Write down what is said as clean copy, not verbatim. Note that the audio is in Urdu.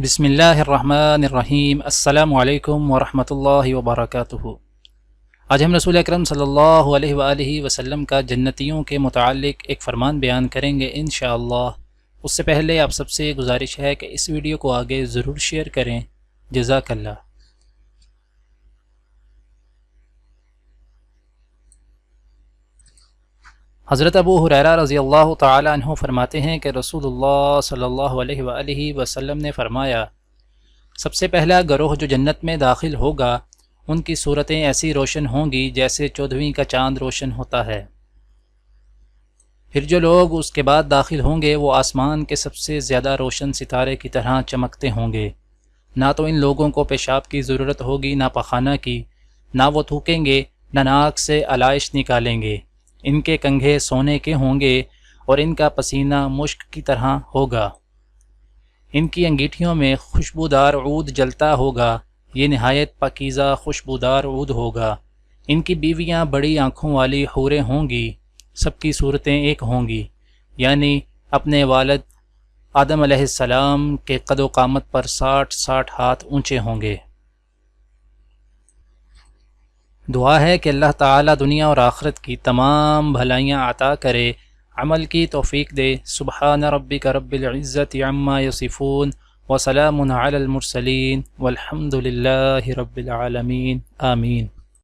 بسم اللہ الرحمن الرحیم۔ السلام علیکم ورحمۃ اللہ وبرکاتہ۔ آج ہم رسول اکرم صلی اللہ علیہ وآلہ وسلم کا جنتیوں کے متعلق ایک فرمان بیان کریں گے انشاءاللہ۔ اس سے پہلے آپ سب سے گزارش ہے کہ اس ویڈیو کو آگے ضرور شیئر کریں، جزاک اللہ۔ حضرت ابو ہریرہ رضی اللہ تعالی عنہ فرماتے ہیں کہ رسول اللہ صلی اللہ علیہ وآلہ وسلم نے فرمایا، سب سے پہلا گروہ جو جنت میں داخل ہوگا ان کی صورتیں ایسی روشن ہوں گی جیسے 14ویں کا چاند روشن ہوتا ہے۔ پھر جو لوگ اس کے بعد داخل ہوں گے وہ آسمان کے سب سے زیادہ روشن ستارے کی طرح چمکتے ہوں گے، نہ تو ان لوگوں کو پیشاب کی ضرورت ہوگی نہ پخانہ کی، نہ وہ تھوکیں گے نہ ناک سے علائش نکالیں گے۔ ان کے کنگھے سونے کے ہوں گے اور ان کا پسینہ مشک کی طرح ہوگا۔ ان کی انگیٹھیوں میں خوشبودار عود جلتا ہوگا، یہ نہایت پاکیزہ خوشبودار عود ہوگا۔ ان کی بیویاں بڑی آنکھوں والی حوریں ہوں گی، سب کی صورتیں ایک ہوں گی، یعنی اپنے والد آدم علیہ السلام کے قد و قامت پر 60 ہاتھ اونچے ہوں گے۔ دعا ہے کہ اللہ تعالیٰ دنیا اور آخرت کی تمام بھلائیاں عطا کرے، عمل کی توفیق دے۔ سبحان ربک رب العزت عما یصفون وسلام علی المرسلین والحمد للہ رب العالمین، آمین۔